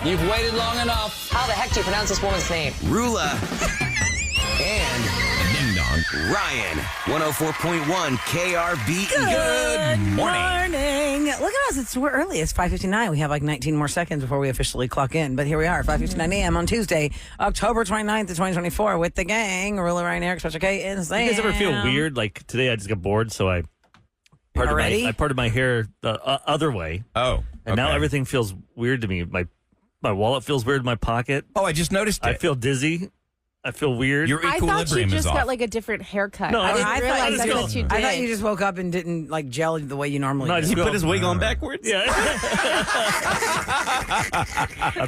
You've waited long enough. How the heck do you pronounce this woman's name? Roula. And Ding Dong. Ryan. 104.1 KRBE. Good morning. Look at us. We're early. It's 5:59. We have like 19 more seconds before we officially clock in. But here we are, 5:59 a.m. on Tuesday, October 29th, 2024 with the gang. Roula, Ryan, Eric, Special K, and Sam. You guys ever feel weird? Like today I just got bored, so I parted my hair the other way. Oh. And now everything feels weird to me. My wallet feels weird in my pocket. Oh, I just noticed it. I feel dizzy. I feel weird. Your equilibrium I thought you is just off. got like a different haircut. No, I didn't I realize thought that's what you did. I thought you just woke up and didn't like gel the way you normally No, I do. just He put his wig on backwards? Yeah. I'd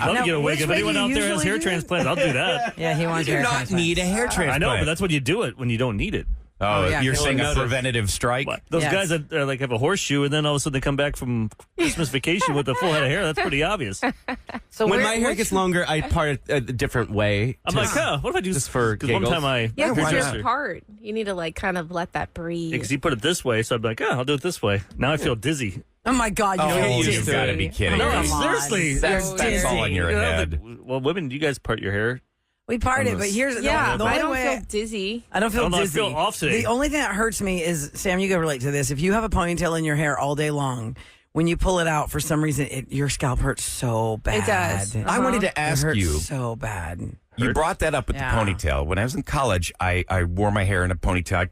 love to get a wig. which If way anyone do you out there has usually hair do? transplants, I'll do that. Yeah, he wants You do hair not transplant. need a hair transplant. I know, but that's when you do it, when you don't need it. Oh, yeah, you're because saying you a notice. preventative strike? But those Yes. guys that like have a horseshoe and then all of a sudden they come back from Christmas vacation with a full head of hair, that's pretty obvious. So When where- my hair which- gets longer, I part it a different way. I'm like, what if I do just for 'cause one giggles? time I Yeah, because why you're not? apart. You need to like kind of let that breathe. because he put it this way, so I'm like, I'll do it this way. Now I feel dizzy. Oh my God, you Oh, feel you've dizzy. got to be kidding No, me. I'm seriously. That's dizzy. all in your You know, head. well, women, you guys part your hair. We parted, but here's Yeah, the but I only don't way feel dizzy. I don't feel I don't know, I dizzy. feel off today. The only thing that hurts me is, Sam, you can relate to this. If you have a ponytail in your hair all day long, when you pull it out, for some reason, your scalp hurts so bad. It does. I wanted to It ask hurts you. so bad. You brought that up with Yeah. the ponytail. When I was in college, I wore my hair in a ponytail.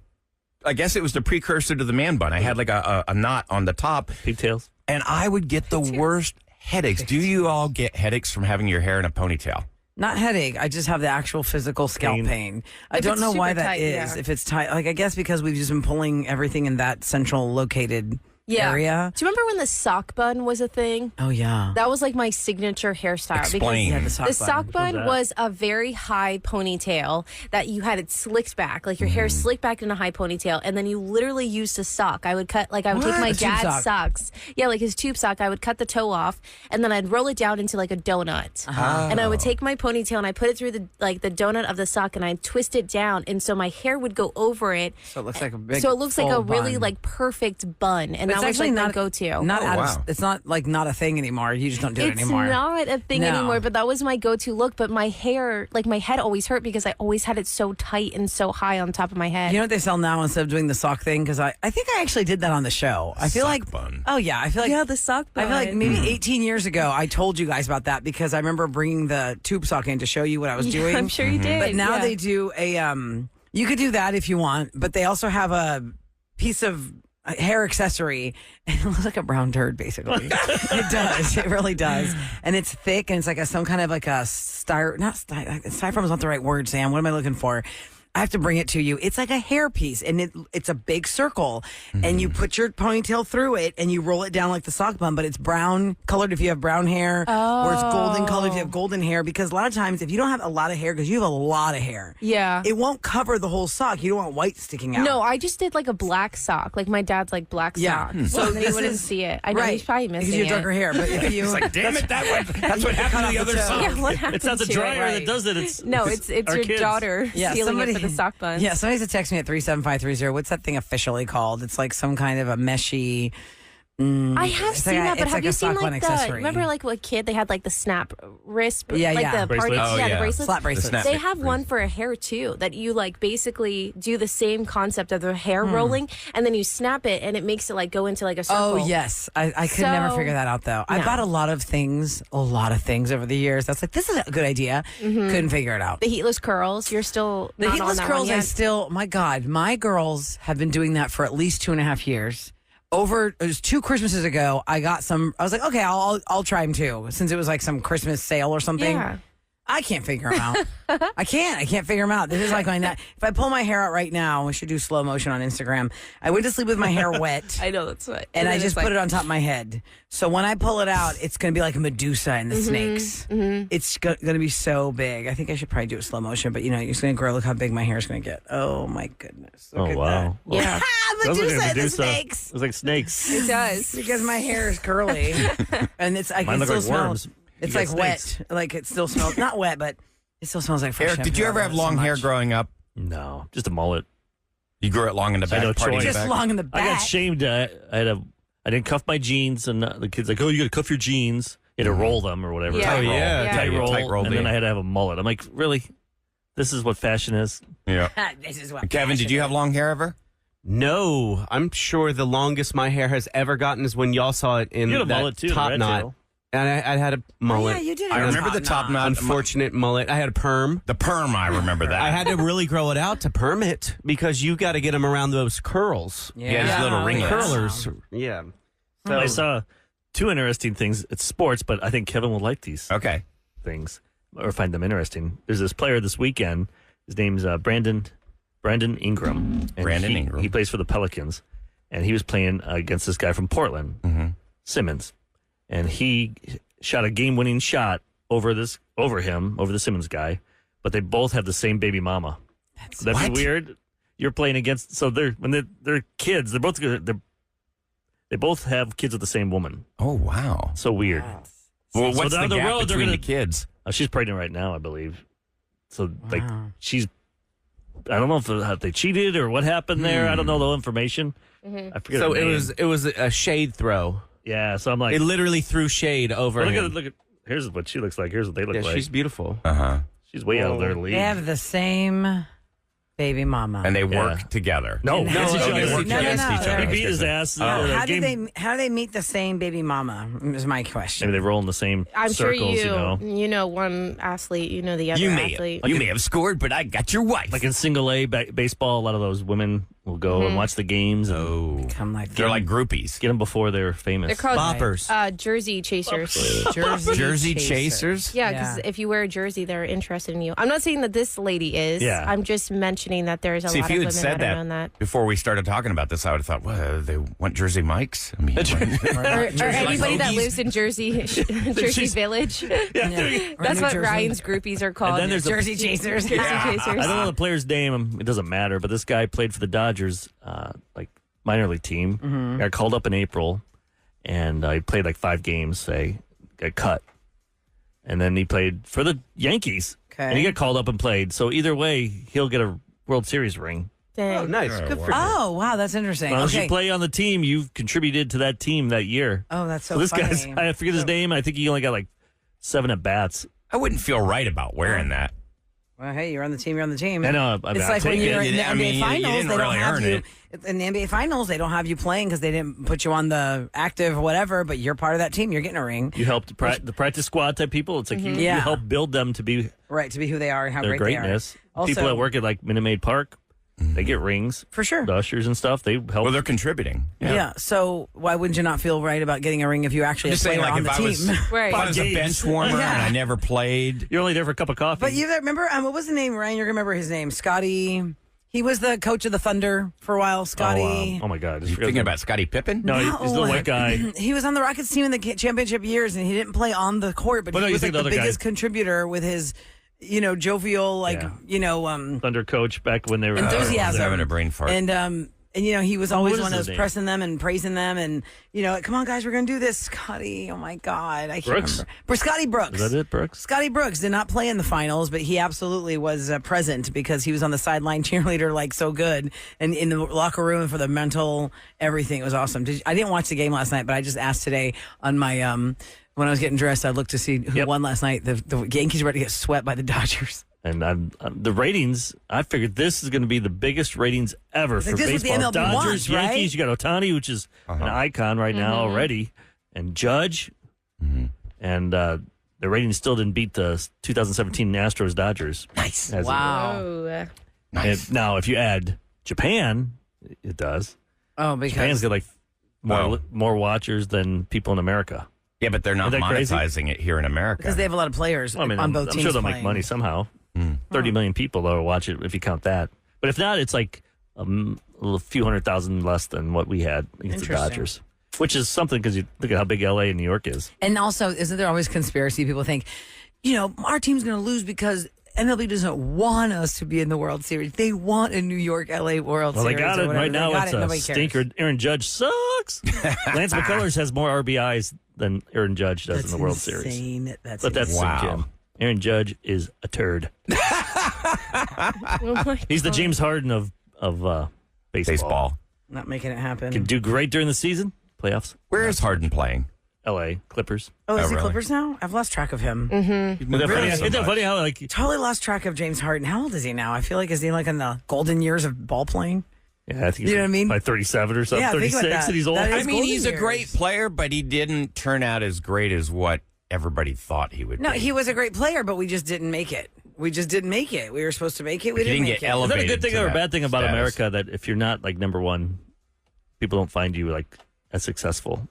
I guess it was the precursor to the man bun. I had like a knot on the top, Pigtails. and I would get the worst headaches. Do you all get headaches from having your hair in a ponytail? Not headache. I just have the actual physical scalp pain. I If don't it's know why super that tight, is. yeah. If it's tight, like I guess because we've just been pulling everything in that central located area. Do you remember when the sock bun was a thing? Oh yeah. That was like my signature hairstyle. Explain. Yeah, The the sock bun that? was a very high ponytail that you had it slicked back, like your hair slicked back in a high ponytail, and then you literally used a sock. I would take What? my A tube dad's sock? socks, yeah, like his tube sock. I would cut the toe off, and then I'd roll it down into like a donut, and I would take my ponytail and I put it through the donut of the sock, and I'd twist it down, and so my hair would go over it. So it looks like a big. So it looks like a full really bun. like perfect bun, and But that was like my go-to. Not Oh, out wow. of, it's not like not a thing anymore. You just don't do it It's anymore. not a thing No. anymore, but that was my go-to look. But my hair, like my head always hurt because I always had it so tight and so high on top of my head. You know what they sell now instead of doing the sock thing? Because I think I actually did that on the show. I feel Sock like bun. Oh yeah, I feel like the sock I feel like maybe 18 years ago I told you guys about that because I remember bringing the tube sock in to show you what I was doing. I'm sure you did. But now yeah. they do a you could do that if you want, but they also have a piece of hair accessory and it looks like a brown turd basically. It does. It really does. And it's thick and it's like some kind of like a styrofoam is not the right word, Sam. What am I looking for? I have to bring it to you. It's like a hair piece, and it's a big circle, and you put your ponytail through it, and you roll it down like the sock bun, but it's brown colored if you have brown hair, or it's golden colored if you have golden hair, because a lot of times if you don't have a lot of hair, because you have a lot of hair, Yeah. it won't cover the whole sock. You don't want white sticking out. No, I just did like a black sock, like my dad's like black Yeah. sock. So So then you this wouldn't is- see it. I know he's probably because missing you it. have darker hair, but if you It's like, damn it, that's what happened to the other toe. side. Yeah, what happened It's not the to dryer it? that does it. It's No, it's our your kids. daughter stealing it for the sock bun. Yeah, somebody has to text me at 37530. What's that thing officially called? It's like some kind of a meshy. I have It's seen like a- that, but it's have like you a seen sock bun like the accessory. remember like a kid they had like the snap wrist Yeah, like yeah. the party Bracelets? Oh, the yeah. bracelets Slap bracelets. snap they it. have one for a hair too that you like basically do the same concept of the hair rolling and then you snap it and it makes it like go into like a circle. Oh, yes. I could never So- figure that out, though. I No. bought a lot of things over the years. That's like, this is a good idea. Couldn't figure it out. The heatless curls, you're still The not heatless on that curls, one I yet. still, my God, my girls have been doing that for at least 2.5 years. It was 2 Christmases ago, I got some, I was like, okay, I'll try them too, since it was like some Christmas sale or something. Yeah. I can't figure them out. I can't figure them out. This is like going that. If I pull my hair out right now, we should do slow motion on Instagram. I went to sleep with my hair wet. I know that's what. And I then just it's put it on top of my head. So when I pull it out, it's going to be like a Medusa and the snakes. It's going to be so big. I think I should probably do it slow motion, but you're just going to grow. Look how big my hair is going to get. Oh my goodness. Look Oh at wow! Yeah, Sounds like a Medusa and the Medusa. snakes. It's like snakes. it does. Because my hair is curly. And it's, I Mine can look still like smell. worms. It's You like get wet. snakes. Like it still smells, not wet, but it still smells like fresh Eric, did you shampoo. ever I have love it so long hair much. growing up? No, just a mullet. You grew it long in the I had back, no part of choice. your Just back? long in the back. I got shamed. I didn't cuff my jeans, and the kid's like, "Oh, you got to cuff your jeans." You had to roll them or whatever. Yeah. Oh, yeah. Tight roll. Tight roll, and then yeah. I had to have a mullet. I'm like, really? This is what fashion is? Yeah. This is what Kevin, did you have long hair ever? No, I'm sure the longest my hair has ever gotten is when y'all saw it in You had a that mullet, too, top red knot. tail. And I had a mullet. yeah, you did I have a remember the top knot. Unfortunate mullet. I had a perm. The perm, I remember that. I had to really grow it out to perm it because you got to get them around those curls. Yeah, these little ringlets. Curlers. Yeah. I saw two interesting things. It's sports, but I think Kevin will like these Okay. things or find them interesting. There's this player this weekend. His name's Brandon Ingram. And Brandon Ingram. He plays for the Pelicans, and he was playing against this guy from Portland, Simmons, and he shot a game-winning shot over the Simmons guy, but they both have the same baby mama. That'd be weird. You're playing against they're kids. They're both good. They both have kids with the same woman. Oh, wow. So weird. Well, So what's down the the gap road, they're between gonna- the kids? She's pregnant right now, I believe. So she's. I don't know if they cheated or what happened there. I don't know the information. I forget. So her name. it was a shade throw. Yeah. So I'm like, It literally threw shade over him. look at. Here's what she looks like. Here's what they look Yeah, like. she's beautiful. She's way out of their league. They have the same baby mama. And they work together. No, No, against each no, other. they work against each other. He beat his ass. How do game. they meet the same baby mama? Is my question. Maybe they roll in the same I'm sure circles. you know one athlete, you know the other You may, athlete. you may have scored, but I got your wife. Like in single A baseball, a lot of those women will go and watch the games and Come like They're like groupies. get them before they're famous. They're called Boppers. jersey chasers. Jersey chasers? Yeah, because if you wear a jersey, they're interested in you. I'm not saying that this lady is. Yeah. I'm just mentioning that there's a See, lot if of you women had said that are on that. before we started talking about this, I would have thought, well, they want Jersey Mikes? I mean, Or anybody that hoagies? lives in Jersey Village. That's what Ryan's groupies are called. And then there's a- Jersey chasers. Jersey chasers. I don't know the player's name. It doesn't matter. But this guy played for the Dodgers, like minor league team. Got called up in April, and he played like 5 games. Got cut, and then he played for the Yankees. Okay. And he got called up and played. So either way, he'll get a World Series ring. Dang. Oh, nice. Good for you. Oh, wow, that's interesting. As long as Okay. you play on the team, you've contributed to that team that year. Oh, that's so this funny. guy's, I forget his name. I think he only got like 7 at bats. I wouldn't feel right about wearing that. Well, hey, you're on the team. You're on the team. I know. I mean, It's I'll like when take you're it. in the I mean, NBA you finals. didn't They don't really have earn you it. in the NBA finals. They don't have you playing because they didn't put you on the active or whatever. But you're part of that team. You're getting a ring, You helped the practice squad type people. It's like you Yeah. help build them to be right? To be who they are and how their great greatness. they are. Also, People that work at like Minute Maid Park, they get rings. for sure. The ushers and stuff, they help. Well, they're contributing. Yeah. So why wouldn't you not feel right about getting a ring if you actually Just a saying, player like, on if the I team? was, Right. if I was a Games. bench warmer Yeah. and I never played, You're only there for a cup of coffee. But you remember what was the name, Ryan? You remember his name, Scotty. He was the coach of the Thunder for a while. Scotty. Oh my God! I just you forgot thinking the- about Scottie Pippen? No, he's the white guy. He was on the Rockets team in the championship years, and he didn't play on the court, but Well, no, he you was like think the the other guy- biggest contributor with his, jovial, Thunder coach back when they were I was enthusiasm. having a brain fart. And he was always what is one of his those name? pressing them and praising them, and come on guys, we're gonna do this, Scotty. Oh my God, I can't Brooks? remember. But Scotty Brooks. Is that it, Brooks? Scotty Brooks did not play in the finals, but he absolutely was present because he was on the sideline cheerleader, like so good, and in the locker room for the mental everything. It was awesome. I didn't watch the game last night, but I just asked today on my when I was getting dressed, I looked to see who won last night. The Yankees were about to get swept by the Dodgers. And the ratings, I figured this is going to be the biggest ratings ever for this is what the baseball. MLB Dodgers, wants, right? Yankees. You got Ohtani, which is an icon right now already, and Judge, and the ratings still didn't beat the 2017 Astros Dodgers. Nice. Wow. Oh. Nice. Now, if you add Japan, it does. Oh, Japan's because got more watchers than people in America. Yeah, but they're not Isn't that crazy? monetizing it here in America. they have a lot of players Well, I mean, on both I'm teams. sure they'll make playing. money somehow. 30 million people that'll watch it if you count that. But if not, it's like a few 100,000 less than what we had against the Interesting. Dodgers, which is something because you look at how big LA and New York is. And also, isn't there always conspiracy? People think, our team's going to lose because MLB doesn't want us to be in the World Series. They want a New York, LA World Well, Series. they got or it. whatever. Right They now, got it's it. a Nobody cares. stinker. Aaron Judge sucks. Lance McCullers has more RBIs than Aaron Judge does That's in the World insane. Series. That's But that's insane. Wow. Jim. Aaron Judge is a turd. Oh my He's the James Harden of baseball. Baseball. Not making it happen. Can do great during the season, playoffs. Where is Harden playing? L.A. Clippers. Oh, is he really? Clippers now? I've lost track of him. Isn't that funny how like Totally lost track of James Harden. How old is he now? I feel like is he like in the golden years of ball playing? yeah, I think he's You know what I mean? by 37 or something, Yeah, think about 36, that. and he's old. That I is mean, golden he's a years. great player, but he didn't turn out as great as what everybody thought he would No, be. he was a great player, but we just didn't make it. We just didn't make it. We were supposed to make it. We He didn't didn't make get it. elevated. Is that a good thing to or a that bad thing about status. America that if you're not like number one, people don't find you like as successful?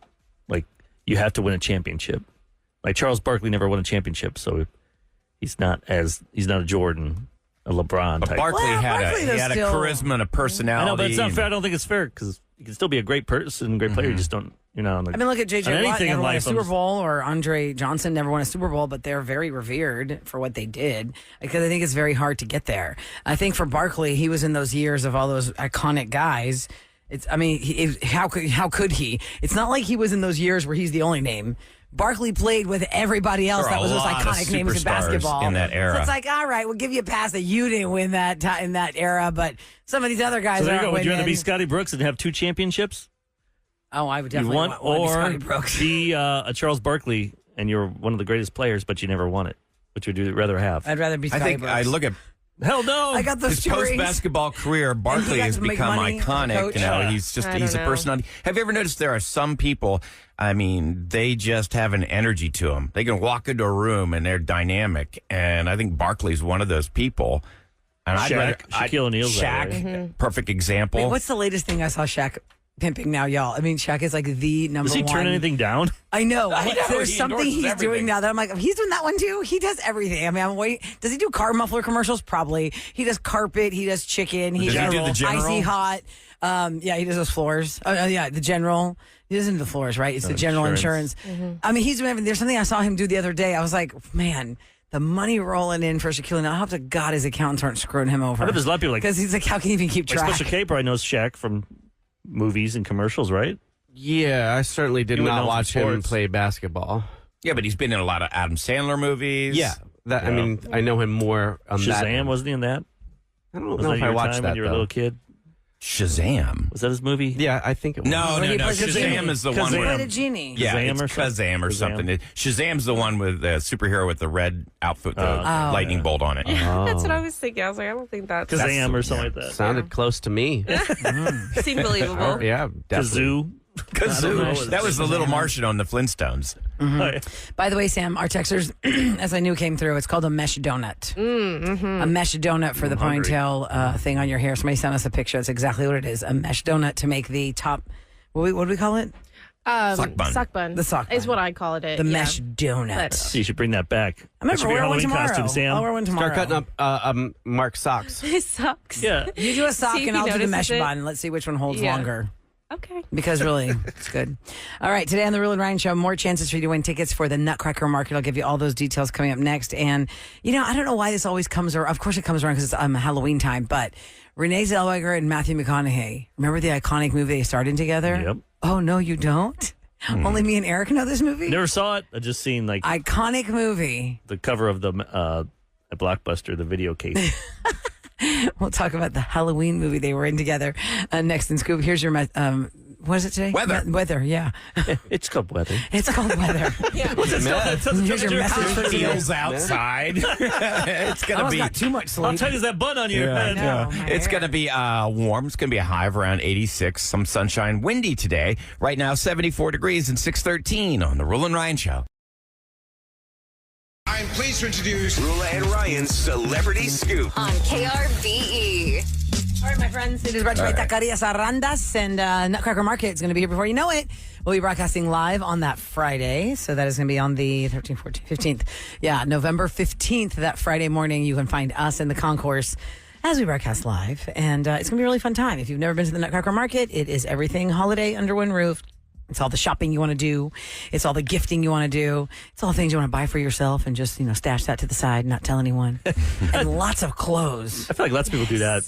Like you have to win a championship. Like Charles Barkley never won a championship, so he's not a Jordan, a LeBron But type. Barkley Well, had Barkley, a though, still- charisma and a personality. I know, but it's not and- fair. I don't think it's fair because you can still be a great person, great player. You just don't, like, I mean, look at on J.J. Watt, anything in never won a life, Super Bowl, or Andre Johnson never won a Super Bowl, but they're very revered for what they did because I think it's very hard to get there. I think for Barkley, he was in those years of all those iconic guys. How could he? It's not like he was in those years where he's the only name. Barkley played with everybody else There that are was a those lot of iconic names in superstars basketball in that era. So it's like, all right, we'll give you a pass that you didn't win that in that era, but some of these other guys So there you aren't go. Would you rather be winning. Scotty Brooks and have 2 championships? Oh, I would You definitely won, want to be or Scotty Brooks. be a Charles Barkley and you're one of the greatest players, but you never won it. Which would you rather have? I'd rather be I Scotty think Brooks. I look at Hell no. I got those his 2 rings. post-basketball career. Barkley got has to make become money as a iconic. coach. You know, Yeah. he's I a don't know. personality. Have you ever noticed there are some people? I mean, they just have an energy to them. They can walk into a room and they're dynamic. And I think Barkley's one of those people. And Shaquille O'Neal's that Shaq, way. perfect example. Wait, what's the latest thing I saw Shaq pimping now, y'all? I mean, Shaq is like the number Does he one. turn anything down? I know. I know, There's he something endorses he's everything. doing now that I'm like, he's doing that one too. He does everything. I mean, I'm waiting. Does he do car muffler commercials? Probably. He does carpet. He does chicken. Does he do the General? Icy hot. Yeah, he does those floors. Yeah, the General. He doesn't do the floors, right? It's the General insurance. Insurance. I mean, he's doing everything. There's something I saw him do the other day. I was like, man, the money rolling in for Shaquille O'Neal. I hope to God his accountants aren't screwing him over. I know there's a lot of people like because he's like, how can he even keep Like track? Special K probably knows Shaq from movies and commercials, right? Yeah, I certainly did You would know not from watch him sports. play basketball. Yeah, but he's been in a lot of Adam Sandler movies. Yeah, that I Yeah. mean, I know him more on that. Shazam, wasn't he in that? I don't Was know that if I your watched time that when you were a though. little kid? Shazam. Was that his movie? Yeah, I think it was. No, When no, he no. plays the Shazam genie. is the one He with played a genie. Yeah, Kazam or it's something? Kazam or Kazam. something. Shazam's the one with the superhero with the red outfit, the lightning bolt on it. That's what I was thinking. I was like, I don't think that's Kazam or something like that. Sounded close to me. seemed believable. Yeah, definitely. Kazoo. Kazoo. That was the little Martian on the Flintstones. Oh, yeah. By the way, Sam, our texters, as I knew, came through. It's called a mesh donut. A mesh donut for the ponytail thing on your hair. Somebody sent us a picture. That's exactly what it is. A mesh donut to make the top. What do we call it? Sock bun. Sock bun. The sock is bun. what I call it. The mesh donut. But- You should bring that back. I'm That gonna should be your wear one Halloween tomorrow. costume, Sam. I'll wear one tomorrow. Start cutting up Mark socks. It sucks. Yeah. You do a sock See if and he I'll do the mesh notices it. bun. Let's see which one holds Yeah. longer. Okay. Because really, it's good. All right, today on the Roula and Ryan Show, more chances for you to win tickets for the Nutcracker Market. I'll give you all those details coming up next. And, you know, I don't know why this always comes around. Of course it comes around because it's Halloween time, but Renee Zellweger and Matthew McConaughey, remember the iconic movie they starred in together? Yep. Oh, no, you don't? Only me and Eric know this movie? Never saw it. I just seen like Iconic movie. the cover of the at Blockbuster, the video case. We'll talk about the Halloween movie they were in together next in Scoop. Here's your, what is it today? Weather. Weather, yeah. It's called weather. It's called Weather. Here's your message for the Feels outside. It's gonna Almost be. got too much sleep. How tight is that bun on your head? know. my It's hair. going to be warm. It's going to be a high of around 86. Some sunshine, windy today. Right now, 74 degrees and 613 on the Roula and Ryan Show. I'm pleased to introduce Roula and Ryan's Celebrity Scoop. on KRBE. All right, my friends, it is brought to you by Taquerias Arrandas, and Nutcracker Market is going to be here before you know it. We'll be broadcasting live on that Friday, so that is going to be on the 13th, 14th, 15th. Yeah, November 15th, that Friday morning, you can find us in the concourse as we broadcast live, and it's going to be a really fun time. If you've never been to the Nutcracker Market, it is everything holiday under one roof. It's all the shopping you want to do. It's all the gifting you want to do. It's all the things you want to buy for yourself and just, stash that to the side, not tell anyone. And lots of clothes. I feel like lots of people do that.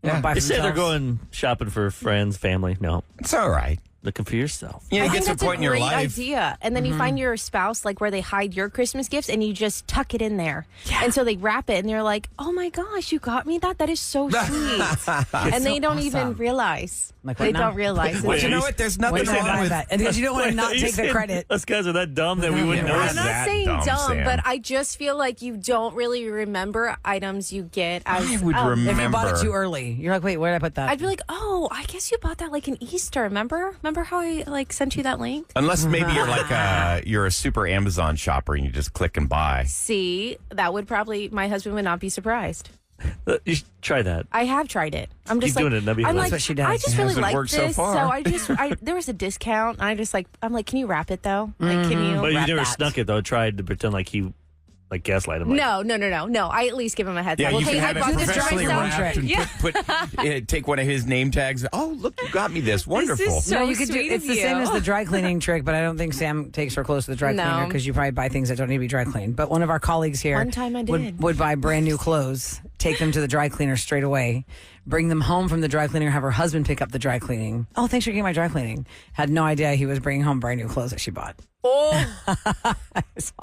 You wanna buy They for say they're themselves. going shopping for friends, family. No. It's all right. looking for yourself. Yeah, I you think get to a that's point in a your great life. idea. And then you find your spouse like where they hide your Christmas gifts and you just tuck it in there. And so they wrap it and they're like, "Oh my gosh, you got me that? That is so sweet." And they don't even realize. Like what They now? don't realize. But it's- you know what? There's nothing Wait, wrong with that. And because you don't want to not Are you take the saying credit. Us guys are that dumb that we wouldn't Yeah, know. right. I'm not that saying dumb, dumb, Sam. but I just feel like you don't really remember items you get as I would remember. If you bought it too early, you're like, wait, where did I put that? I'd be like, "Oh, I guess you bought that like in Easter. Remember how I like sent you that link?" Unless maybe you're like you're a super Amazon shopper and you just click and buy. See, that would probably my husband would not be surprised. You should try that. I have tried it. I'm just Keep like, doing it, Nebby. I'm That's like, what she does. I just It really hasn't like worked so this, far. there was a discount. And I just like, I'm like, can you wrap it though? Like, can you? But you wrap never that? snuck it though. Tried to pretend like he gaslight him. Like, No. I at least give him a heads Yeah, up. you Hey, can I have it bought this professionally myself. wrapped and Yeah. put take one of his name tags. Oh, look, you got me this. Wonderful. so no, you could do. sweet It's of the same you. as the dry cleaning trick, but I don't think Sam takes her close to the dry No. cleaner because you probably buy things that don't need to be dry cleaned. But one of our colleagues here One time I did. would buy brand new clothes, take them to the dry cleaner straight away, bring them home from the dry cleaner, have her husband pick up the dry cleaning. Oh, thanks for getting my dry cleaning. Had no idea he was bringing home brand new clothes that she bought.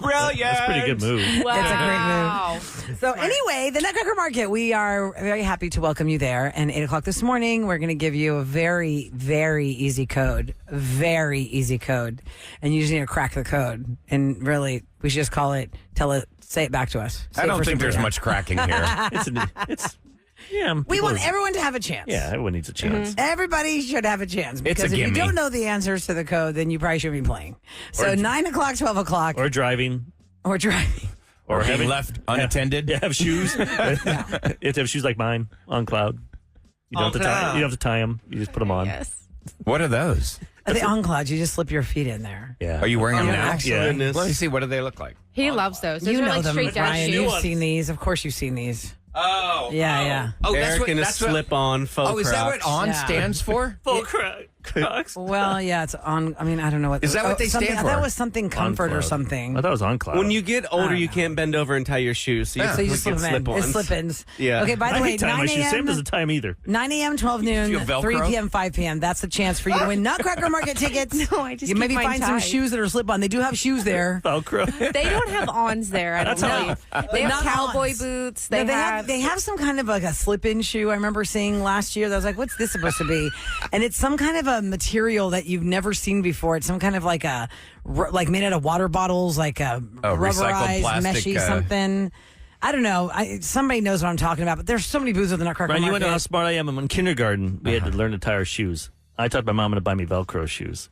Brilliant. That's a pretty good move. Wow. It's a great move. So anyway, the Nutcracker Market, we are very happy to welcome you there. And 8 o'clock this morning, we're going to give you a very, very easy code. Very easy code. And you just need to crack the code. And really, we should just call it, say it back to us. Say I it don't for think there's Sabrina. much cracking here. Yeah. We people want are- everyone to have a chance. Yeah, everyone needs a chance. Everybody should have a chance. It's a Because if you gimme. don't know the answers to the code, then you probably shouldn't be playing. So 9 o'clock, 12 o'clock, Or driving. or driving. Or being having- left unattended. Yeah, have shoes. You have to have shoes like mine on cloud. You don't have to tie. You don't have to tie them. You just put them on. Yes. What are those? The on clouds, you just slip your feet in there. Yeah. Are you wearing them yeah, now? actually. Yeah. Goodness. Let me see. What do they look like? He loves those. Those You are know like them, straight down Ryan. shoes. You've seen these. Of course, you've seen these. Oh. Yeah. Oh, Eric in a slip-on faux Oh, is that what Crocs. on Yeah. stands for? Full Crocs. Well, yeah, it's on. I mean, I don't know what. Is that what they something- stand I thought for? it was something comfort or Cloud. something. I thought it was on cloud. When you get older, you can't bend over and tie your shoes, so you, So you just slip get them in. It's slip-ons. slip-ins. Yeah. Okay, by the I way, hate tying 9 my shoes. Sam a.m. doesn't tie them either. 9 a.m., 12 noon, You have 3 Velcro? p.m., 5 p.m. That's the chance for you to win Nutcracker Market tickets. No, I just You keep maybe mine find some tied. shoes that are slip-on. They do have shoes there. Velcro. They don't have ons there. I don't know. They have Not cowboy ons. boots. No, They they have some kind of like a slip-in shoe. I remember seeing last year. That I was like, "What's this supposed to be?" And it's some kind of a material that you've never seen before. It's some kind of like like made out of water bottles, like a recycled rubberized, plastic, meshy something. I don't know. Somebody knows what I'm talking about. But there's so many booths at the Nutcracker Ryan, you Market. wonder how smart I am. In kindergarten, we had to learn to tie our shoes. I taught my mom to buy me Velcro shoes.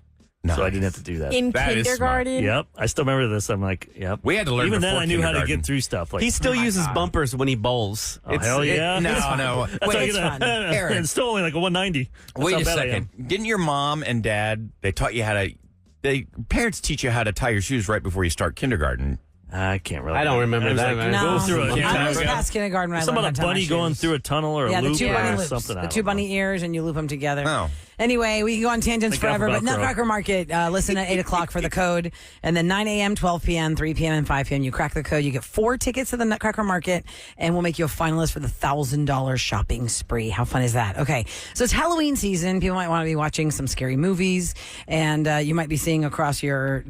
So I didn't have to do that. in That is kindergarten. Yep. I still remember this. I'm like, yep. We had to learn Even then, before I knew how to kindergarten. get through stuff. Like, He still uses bumpers when he bowls. oh, hell yeah. No. That's Wait, how it's fun. Aaron. It's still only like a 190. That's Wait how a bad I second. am. Didn't your mom and dad, they taught you how to, parents teach you how to tie your shoes right before you start kindergarten. I can't really. I don't remember It was that, like, man. go No, through a I was tunnel. past kindergarten when I Something learned about how a to tie bunny my going shoes. through a tunnel or Yeah, a the loop two or bunny loops. something. I The don't two know. bunny ears, and you loop them together. Oh. Anyway, we can go on tangents Thank God forever, for but Velcro. Nutcracker Market, listen at 8 o'clock for the code. And then 9 a.m., 12 p.m., 3 p.m., and 5 p.m. You crack the code. You get 4 tickets to the Nutcracker Market, and we'll make you a finalist for the $1,000 shopping spree. How fun is that? Okay, so it's Halloween season. People might want to be watching some scary movies, and you might be seeing across your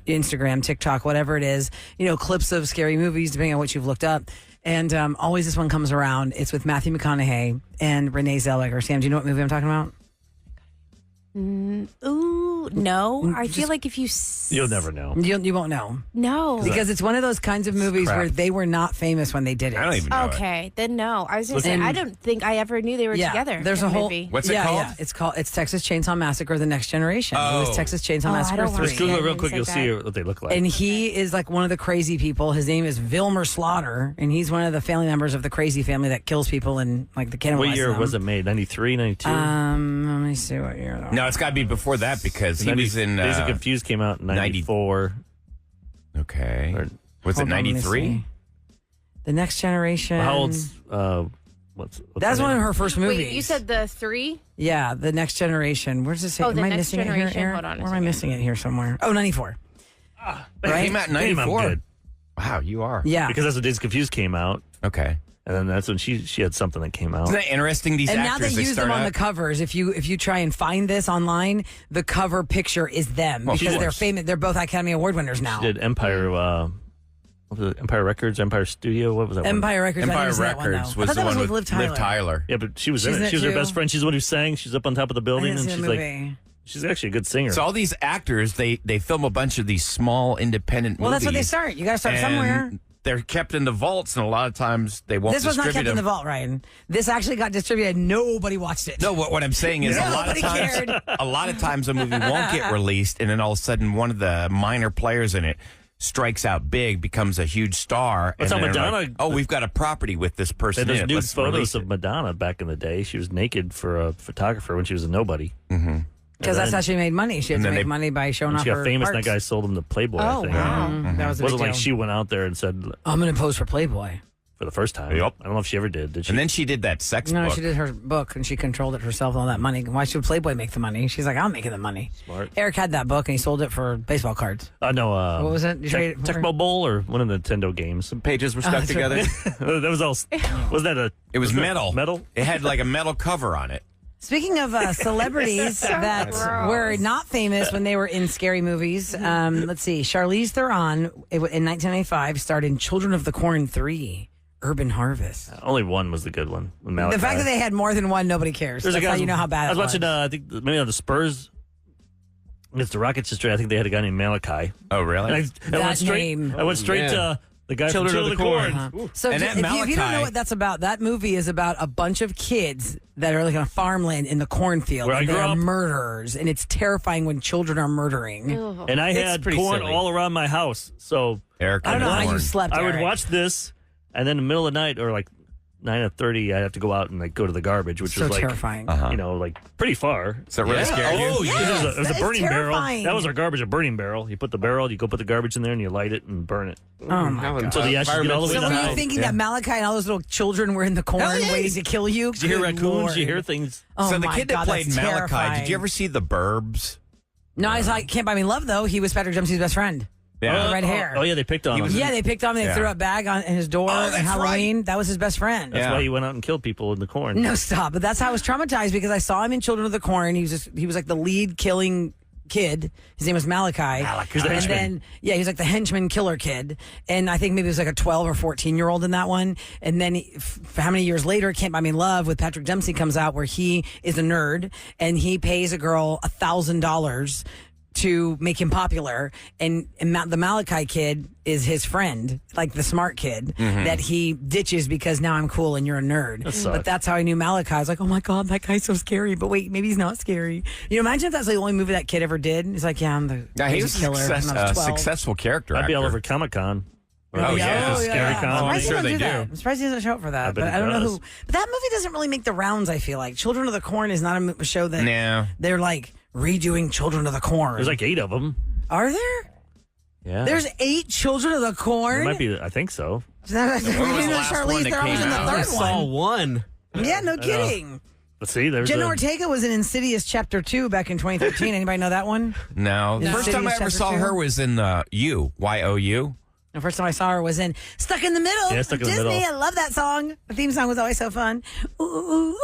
Instagram, TikTok, whatever it is, clips of scary movies, depending on what you've looked up. And always this one comes around. It's with Matthew McConaughey and Renee Zellweger. Sam, do you know what movie I'm talking about? Ooh, no. I feel like if you You'll never know. You won't know. no. Because it's one of those kinds of movies crap. where they were not famous when they did it. I don't even know it. Okay, then no. I was gonna say And- I don't think I ever knew they were together. There's in a whole movie. What's it called? Yeah, it's Texas Chainsaw Massacre: The Next Generation. It was Oh. Texas Chainsaw Oh, I Massacre don't wanna 3. Just Google it real movies quick. like You'll see that. what they look like. And he is like one of the crazy people. His name is Vilmer Slaughter, and he's one of the family members of the crazy family that kills people and like the cannibalizes What year them. was it made? 93, 92? Let me see what year. Though. No, it's got to be before that because he was in. Days of Confused came out in 94. Okay. Or- Was it Hold on, let me 93? see. The Next Generation. How old's what's That's her one of name? her first movies. Wait, you said the 3? Yeah, The Next Generation. Where's this? Oh, Am The I Next missing it Generation. here, Aaron? Hold on a Or am I second. missing it here somewhere? Oh, 94. It came out in Damn, I'm 94. good. Wow, you are. Yeah. Because that's when Days of Confused came out. Okay. And then that's when she had something that came out. Isn't that interesting? These And now actors they use them start on out- the covers. If you try and find this online, the cover picture is them Well, of because they're course. famous. They're both Academy Award winners now. She did Empire. What was it? Empire Records, Empire Studio. What was that? one? Empire Records. I Empire didn't see that one, Records though. I was thought the that one was with with Liv Tyler. Yeah, but she was She's in in it. it She was her too? best friend. She's the one who sang. She's up on top of the I building, didn't and see the she's like, movie. she's actually a good singer. So all these actors, they film a bunch of these small independent Well, movies. that's what they start. You got to start and somewhere. They're kept in the vaults, and a lot of times they won't This was not distribute kept in the them. vault, Ryan. This actually got distributed. Nobody watched it. No, what I'm saying is Nobody cared. a lot of times a movie won't get released, and then all of a sudden one of the minor players in it strikes out big, becomes a huge star. That's and how then they're Madonna- like, we've got a property with this person. There's in it. nude Let's photos release of it. Madonna back in the day. She was naked for a photographer when she was a nobody. Because that's how she made money. She had And to then make they- money by showing When off she got her famous, parts. that guy sold them to Playboy. I Oh, think. wow. That was It a wasn't big like deal. she went out there and said I'm going to pose for Playboy. for the first time. Yep. I don't know if she ever did. Did she? And then she did that sex No, book. she did her book and she controlled it herself and all that money. Why should Playboy make the money? She's like, I'm making the money. Smart. Eric had that book and he sold it for baseball cards. No. What was it? You traded it for? Tecmo Bowl or one of the Nintendo games? Some pages were stuck that's together. That was all. Was that a? It was metal. Metal. It had like a metal cover on it. Speaking of celebrities that were not famous when they were in scary movies, let's see. Charlize Theron in 1995 starred in Children of the Corn 3, Urban Harvest. Only one was the good one. With Malachi. The fact that they had more than one, nobody cares. There's a That's guy how you know how bad I was it watching. I think maybe on the Spurs. It's the Rockets history. I think they had a guy named Malachi. Oh, really? And I That went straight. name. I went straight man. to the guy Children from of the Children Corn. of the Corn. So And if that you don't know Malachi- what that's about, that movie is about a bunch of kids that are like on a farmland in the cornfield. Where I and they grew are up. murderers, and it's terrifying when children are murdering. And I It's had pretty corn silly. all around my house. So Eric I don't know how Horn. you slept. I would Eric. watch this, and then in the middle of the night, or like 9:30, I'd have to go out and like go to the garbage, which So was like terrifying. you know, like pretty far. Does that really scare you? Oh, yeah. It was a It's burning terrifying. barrel. That was our garbage, a burning barrel. You put the barrel, you go put the garbage in there, and you light it and burn it. Oh my How god! So the ashes get all the way So down. were you Wow. thinking that Malachi and all those little children were in the corn Hell yeah. waiting to kill you? You hear Good raccoons, Lord. you hear things. Oh So the my kid God, that played that's Malachi, terrifying. did you ever see The Burbs? No, I saw Can't Buy Me Love though. He was Patrick Dempsey's best friend. Yeah. red hair. Oh, yeah, they picked on him. Yeah, they picked on him. They Yeah. threw a bag on his door Oh, on that's Halloween. That was his best friend. That's Yeah. why he went out and killed people in the corn. No, stop. But that's how I was traumatized because I saw him in Children of the Corn. He was like the lead killing kid. His name was Malachi. He's the and henchman. then he was like the henchman killer kid. And I think maybe it was like a 12 or 14-year-old in that one. And then how many years later, Can't Buy Me Love with Patrick Dempsey comes out where he is a nerd and he pays a girl $1,000 to make him popular, and the Malachi kid is his friend, like the smart kid that he ditches because now I'm cool and you're a nerd. sucks. But that's how I knew Malachi. I was like, oh my god, that guy's so scary. But wait, maybe he's not scary. You know, imagine if that's the only movie that kid ever did. He's like, yeah, I'm the Yeah, he was crazy killer. when I was 12. successful character. I'd be all actor. over Comic-Con. Oh, yeah. Scary Con. I'm surprised I'm he sure doesn't they do that. do. I'm surprised he doesn't show up for that. I bet But he I don't know does. who. But that movie doesn't really make the rounds. I feel like Children of the Corn is not a show that No. they're like redoing Children of the Corn. There's like 8 of them. Are there? Yeah. There's 8 Children of the Corn. There might be. I think so. Is that was the last one Charlize that Theron was came in the out? I third saw one. one. Yeah, no kidding. Let's see. There's Jenna a, Ortega was in Insidious Chapter 2 back in 2013. Anybody know that one? No. The first time I ever Insidious saw Chapter her was in You, Y-O-U. The first time I saw her was in Stuck in the Middle. Yeah, Stuck in the Disney. Middle. I love that song. The theme song was always so fun. Ooh, ooh, ooh,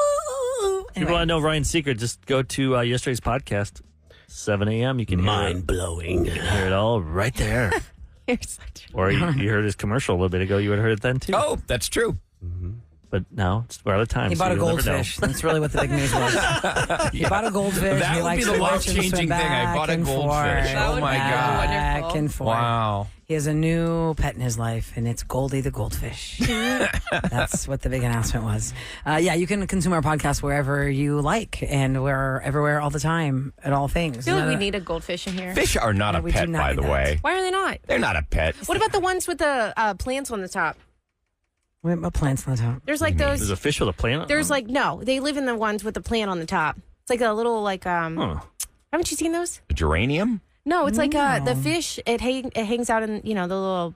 ooh. People Anyway. want to know Ryan's secret. Just go to yesterday's podcast, 7 a.m. You can hear it. blowing. You can hear it all right there. You're such Or you heard his commercial a little bit ago. You would have heard it then too. Oh, that's true. But now we're out of time. He so bought a you'll never know. goldfish. That's really what the big news was. He bought a goldfish. That he would likes be the to watch him life-changing swim thing. I back bought a and goldfish. forth, That would be back wonderful. and forth. Wow. He has a new pet in his life, and it's Goldie the goldfish. That's what the big announcement was. Yeah, you can consume our podcast wherever you like, and we're everywhere all the time at all things. I feel like we need a goldfish in here. Fish are not Yeah, a we do pet, not by need the that. way. Why are they not? They're not a pet. What about the ones with the plants on the top? What plants on the top? There's like There's those. a fish with a plant. There's like no. They live in the ones with the plant on the top. It's like a little like Huh. Haven't you seen those? A geranium? No, it's like the fish. It hangs out in the little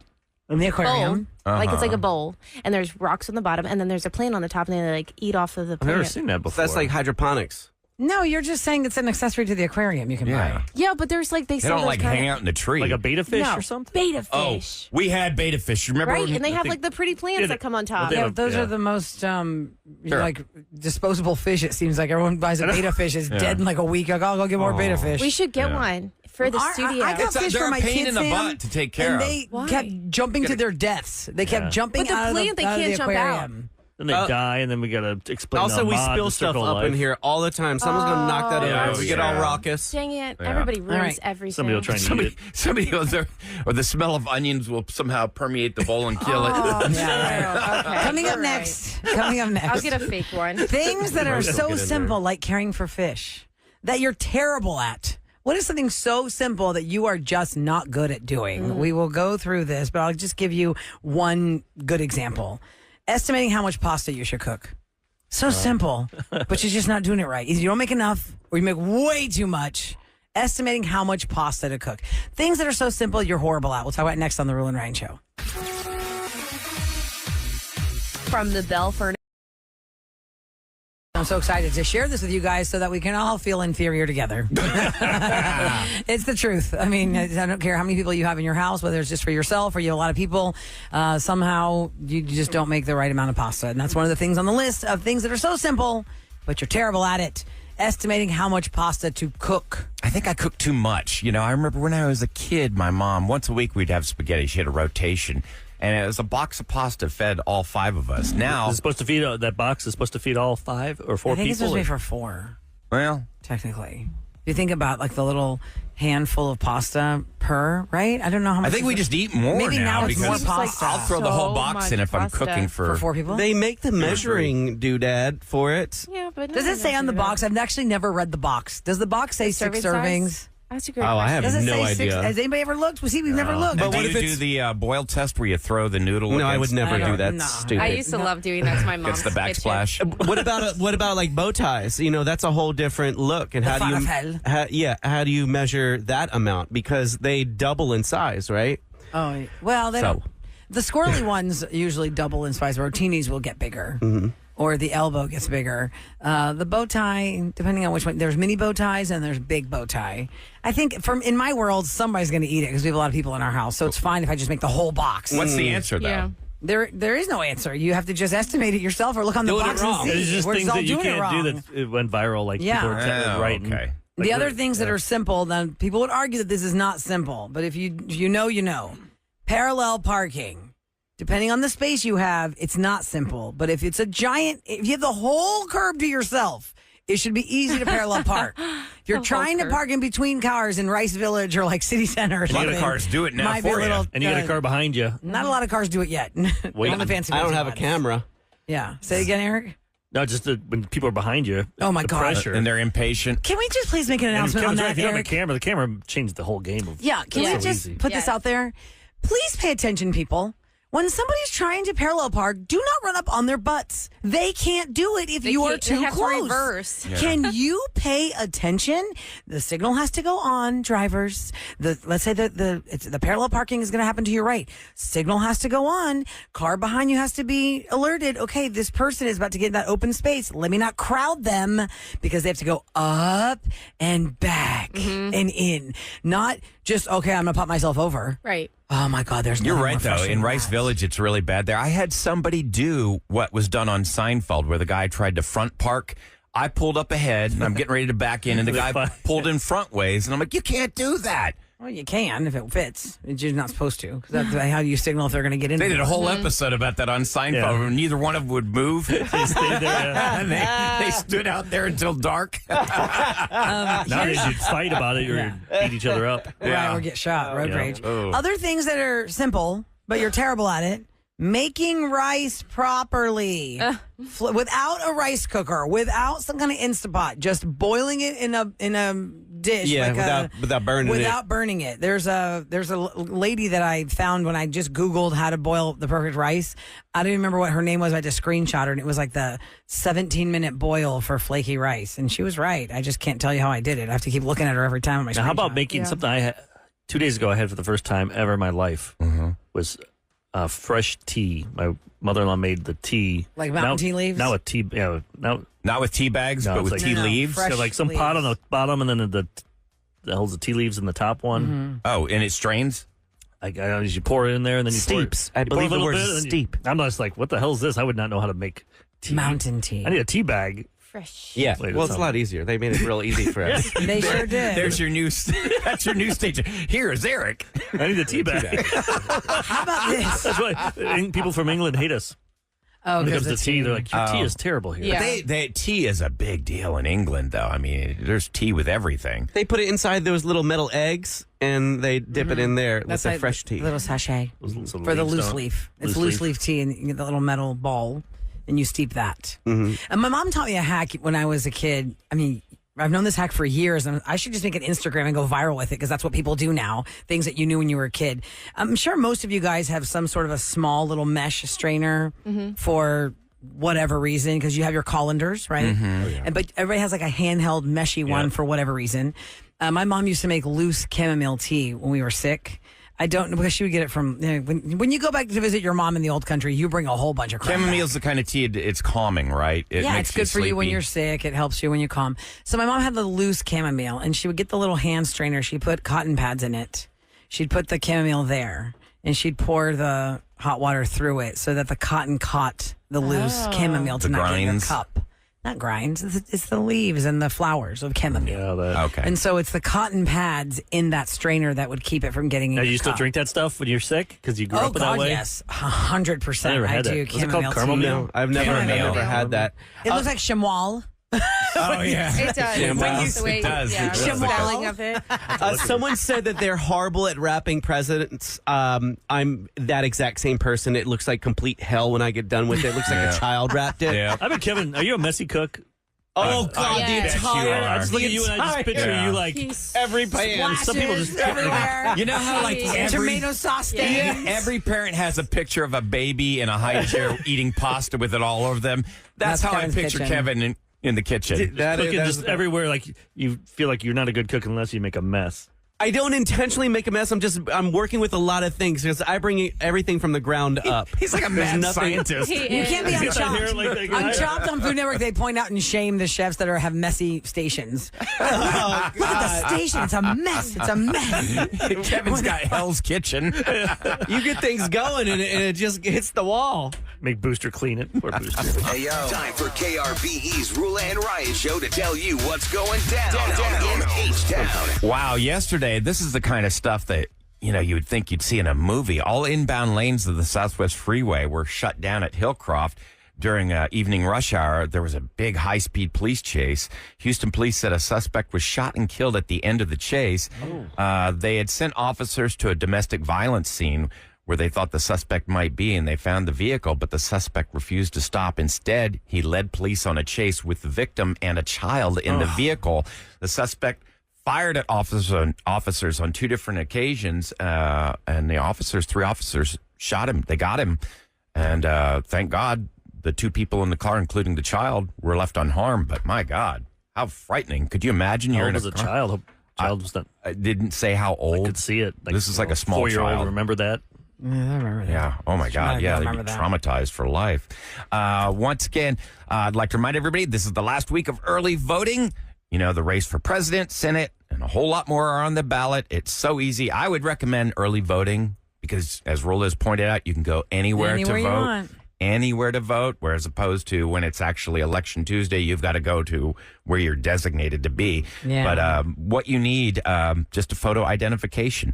In the bowl. aquarium. Like it's like a bowl, and there's rocks on the bottom, and then there's a plant on the top, and they like eat off of the I've plant. never seen that before. That's like hydroponics. No, you're just saying it's an accessory to the aquarium you can Yeah. buy. Yeah, but there's like they They sell don't those like kind hang of, out in the tree. Like a beta fish no, or something? beta Oh, fish. we had beta fish. Remember? Right, when- and they have they- like the pretty plants Yeah, that come on top. they Yeah, have- those yeah. are the most Sure. like disposable fish. It seems like everyone buys a beta fish is dead in like a week. Like, I'll go get more beta fish. We should get Yeah. one for the studio. I got It's a- fish they're for a my pain kids, in the Sam, butt to take care and of. they Why? kept jumping to their deaths. They kept Yeah. jumping But the out of plant, they out of can't the jump out. aquarium. Then they die, and then we got to explain Also, the we mod, spill the stuff circle up of in life. here all the time. Someone's going to knock that Yeah, over. We get all yeah. raucous. Dang it! Yeah. Everybody ruins right. everything. Somebody will try and eat it. Somebody or the smell of onions will somehow permeate the bowl and kill it. Yeah, Okay. Coming up All right. next. Coming up next. I'll get a fake one. Things that are Most will so get in simple, there. like caring for fish, that you're terrible at. What is something so simple that you are just not good at doing? We will go through this, but I'll just give you one good example. Estimating how much pasta you should cook. So simple, but you're just not doing it right. Either you don't make enough or you make way too much. Estimating how much pasta to cook. Things that are so simple, you're horrible at. We'll talk about it next on the Roula and Ryan Show. From the Bell Furniture. I'm so excited to share this with you guys so that we can all feel inferior together. It's the truth. I mean, I don't care how many people you have in your house, whether it's just for yourself or you have a lot of people, somehow you just don't make the right amount of pasta. And that's one of the things on the list of things that are so simple, but you're terrible at it. Estimating how much pasta to cook. I think I cooked too much. You know, I remember when I was a kid, my mom, once a week we'd have spaghetti. She had a rotation. And it was a box of pasta fed all 5 of us. Now, Is it supposed to feed that box is supposed to feed all 5 or 4 I think people? it's supposed to be for 4, well, technically. If you think about like the little handful of pasta per, right? I don't know how much. I think we just eat more Maybe now it's because more pasta. I'll throw the whole So box in much if I'm pasta. cooking for 4 people. They make the measuring doodad for it. Yeah, but Does it say on the box? I've actually never read the box. Does the box say 6 servings? That's a great Oh, I question. have Does it no say 6? idea. Has anybody ever looked? We've never looked. But what do if you it's- do the boil test where you throw the noodle? No, I would against- never I do don't- that. no. Stupid. I used to love doing that to my mom. Against the backsplash. What about like bow ties? You know, that's a whole different look. And how do falafel. you how do you measure that amount? Because they double in size, right? Oh, well, they So. don't. The squirrely ones usually double in size. Rotinis will get bigger. Mm-hmm. Or the elbow gets bigger. The bow tie, depending on which one, there's mini bow ties and there's big bow tie. I think in my world, somebody's going to eat it because we have a lot of people in our house. So it's fine if I just make the whole box. What's the answer, though? Yeah. There is no answer. You have to just estimate it yourself or look on the Doing it box and wrong. see. It's just We're things all that you doing it can't wrong. do that it went viral. Like Yeah. people are Oh, writing. okay. The other things that are simple, then people would argue that this is not simple. But if you know, you know. Parallel parking. Depending on the space you have, it's not simple. But if it's if you have the whole curb to yourself, it should be easy to parallel park. If you're trying to curb. park in between cars in Rice Village or like City Center or A lot something. of cars do it now might be for a you. little, And you got a car behind you. Not a lot of cars do it yet. Wait, Only fancy I don't have a ones. camera. Yeah. Say it again, Eric. No, just when people are behind you. Oh, my the God. Pressure. And they're impatient. Can we just please make an And announcement on Kevin's right, that, if you don't have a Eric? camera, the camera changed the whole game. Yeah, can we so just easy. put this Yes. out there? Please pay attention, people. When somebody's trying to parallel park, do not run up on their butts. They can't do it if They you are can't- they too have to close. reverse. Yeah. Can you pay attention? The signal has to go on, drivers. Let's say the parallel parking is going to happen to your right. Signal has to go on. Car behind you has to be alerted. Okay, this person is about to get in that open space. Let me not crowd them because they have to go up and back and in. Not just, okay, I'm going to pop myself over. Right. Oh my God, there's You're nothing right, more though. frustrating In than Rice that. Village, it's really bad there. I had somebody do what was done on Seinfeld, where the guy tried to front park. I pulled up ahead, and I'm getting ready to back in, and the guy pulled in front ways, and I'm like, you can't do that. Well, you can if it fits. You're not supposed to because that's how you signal if they're going to get in. They did a whole episode about that on Seinfeld, Yeah. where neither one of them would move. They stayed there. Yeah. And they stood out there until dark. Nowadays, you'd fight about it or beat each other up. Right, or get shot, road Yeah. rage. Oh. Other things that are simple, but you're terrible at it. Making rice properly without a rice cooker, without some kind of Instapot, just boiling it in a dish. Yeah, like without burning it. without burning it. There's a lady that I found when I just Googled how to boil the perfect rice. I don't even remember what her name was. I just screenshot her, and it was like the 17-minute boil for flaky rice. And she was right. I just can't tell you how I did it. I have to keep looking at her every time on my Now, how about screenshot. making something 2 days ago I had for the first time ever in my life was fresh tea. My mother-in-law made the tea. Like mountain tea leaves? Now with tea, Not with tea bags, No, but it's with like- tea No, leaves. fresh got like some pot on leaves. the bottom, and then that holds the tea leaves in the top one. Oh, and it strains? You pour it in there, and then you Steeps. Pour I it, you pour a believe the little word bit, is and then steep. I'm just like, what the hell is this? I would not know how to make tea. Mountain tea. I need a tea bag. Fresh. Yeah. Wait, Well, it's it's a not- lot easier. They made it real easy for us. They sure did. There's your new. That's your new station. Here is Eric. I need a tea bag. How about this? That's why people from England hate us. Oh, When it comes because to tea, they're like, your tea is terrible here. Yeah. Tea is a big deal in England, though. I mean, there's tea with everything. They put it inside those little metal eggs, and they dip it in there with the like fresh tea. a little sachet So for the leaves loose don't- leaf. It's loose leaf tea, and you get the little metal ball, and you steep that. And my mom taught me a hack when I was a kid. I mean, I've known this hack for years, and I should just make an Instagram and go viral with it because that's what people do now. Things that you knew when you were a kid. I'm sure most of you guys have some sort of a small little mesh strainer for whatever reason because you have your colanders, right? But everybody has like a handheld meshy one for whatever reason. My mom used to make loose chamomile tea when we were sick. I don't know because she would get it from when you go back to visit your mom in the old country, you bring a whole bunch of crap. Chamomile's the kind of tea, it's calming, right? It Yeah, makes it's good for you when sleepy. you're sick. It helps you when you calm. So my mom had the loose chamomile, and she would get the little hand strainer. She put cotton pads in it. She'd put the chamomile there, and she'd pour the hot water through it so that the cotton caught the loose chamomile to The not get in the grinds. cup. Not grinds. It's the leaves and the flowers of chamomile. Yeah, that. Okay. And so it's the cotton pads in that strainer that would keep it from getting in Now, your you still cup. drink that stuff when you're sick because you grew Oh up that God, way? yes, 100%. I never had do. that. Was it called chamomile tea. chamomile? No, I've never had that. It looks like chamois. Oh, yeah. It does. Chamois. That's the way, It does. Yeah, It does. the Chamois. spelling of it. Someone said that they're horrible at wrapping presents. I'm that exact same person. It looks like complete hell when I get done with it. It looks like a child wrapped it. Yeah. I mean, Kevin, are you a messy cook? Oh, God, Yes. the Yes, you entire. are. I just look at you and I just picture Yeah. you like Every pan. some people just everywhere. You know how, like, And Tomato sauce stains. Every parent has a picture of a baby in a high chair eating pasta with it all over them. That's how Kevin's I picture kitchen. Kevin in the kitchen. cooking that is- just everywhere. Like you feel like you're not a good cook unless you make a mess. I don't intentionally make a mess. I'm working with a lot of things because I bring everything from the ground up. He's like a There's mad nothing- scientist. He You is. can't be on Get that hair Chopped. like that guy. On Chopped on Food Network, they point out and shame the chefs that have messy stations. Look at the station. It's a mess. It's a mess. Kevin's got Hell's Kitchen. You get things going and it just hits the wall. Make Booster clean it. Poor Booster. Hey, yo. Time for KRBE's Roula and Ryan show to tell you what's going down in H-Town. Wow, yesterday, this is the kind of stuff that, you would think you'd see in a movie. All inbound lanes of the Southwest Freeway were shut down at Hillcroft during evening rush hour. There was a big high-speed police chase. Houston police said a suspect was shot and killed at the end of the chase. They had sent officers to a domestic violence scene where they thought the suspect might be, and they found the vehicle, but the suspect refused to stop. Instead, he led police on a chase with the victim and a child in the vehicle. The suspect fired at officers on two different occasions, and three officers shot him. They got him, and thank God the two people in the car, including the child, were left unharmed. But my God, how frightening! Could you imagine How you're old in was a a car? child? Child was not. I didn't say how old. I could see it. This is like a small 4-year-old. child. Remember that? Yeah, I remember that. Yeah. Oh my God. I Yeah. They'd be remember that. traumatized for life. Once again, I'd like to remind everybody this is the last week of early voting. The race for president, Senate, and a whole lot more are on the ballot. It's so easy. I would recommend early voting because, as Roula has pointed out, you can go anywhere Anywhere to you vote. want. Anywhere to vote, whereas opposed to when it's actually Election Tuesday, you've got to go to where you're designated to be. Yeah. But what you need, just a photo identification.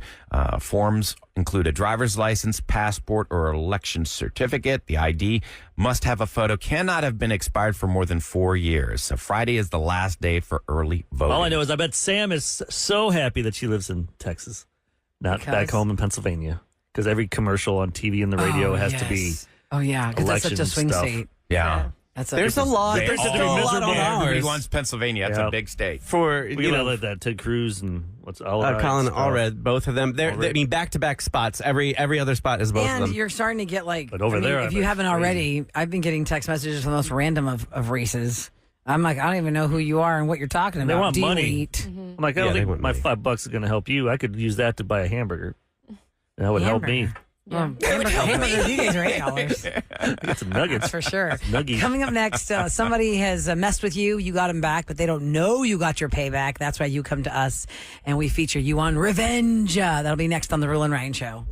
Forms include a driver's license, passport, or election certificate. The ID must have a photo, cannot have been expired for more than 4 years. So Friday is the last day for early voting. All I know is I bet Sam is so happy that she lives in Texas, not back Because? home in Pennsylvania, because every commercial on TV and the radio has to be. Oh yeah, because that's such a election swing stuff. state. Yeah. That's There's a lot. They There's all- still a lot on Everybody ours. wants Pennsylvania. That's Yeah. a big state. For We can let that Ted Cruz and what's all Colin Allred, both of them. I mean, back-to-back spots. Every other spot is both of And them. you're starting to get But over there, if I you bet haven't it's already, I've been getting text messages from the most random of races. I'm like, I don't even know who you are and what you're talking about. They want Do you money. eat? I'm like, I Yeah, don't they think want my money. $5 is going to help you. I could use that to buy a hamburger. And that would help me. Hamburger. Hamburgers these days are $8. Get some nuggets. That's for sure. Nuggies. Coming up next, somebody has messed with you. You got them back, but they don't know you got your payback. That's why you come to us, and we feature you on Revenge. That'll be next on the Roula and Ryan Show.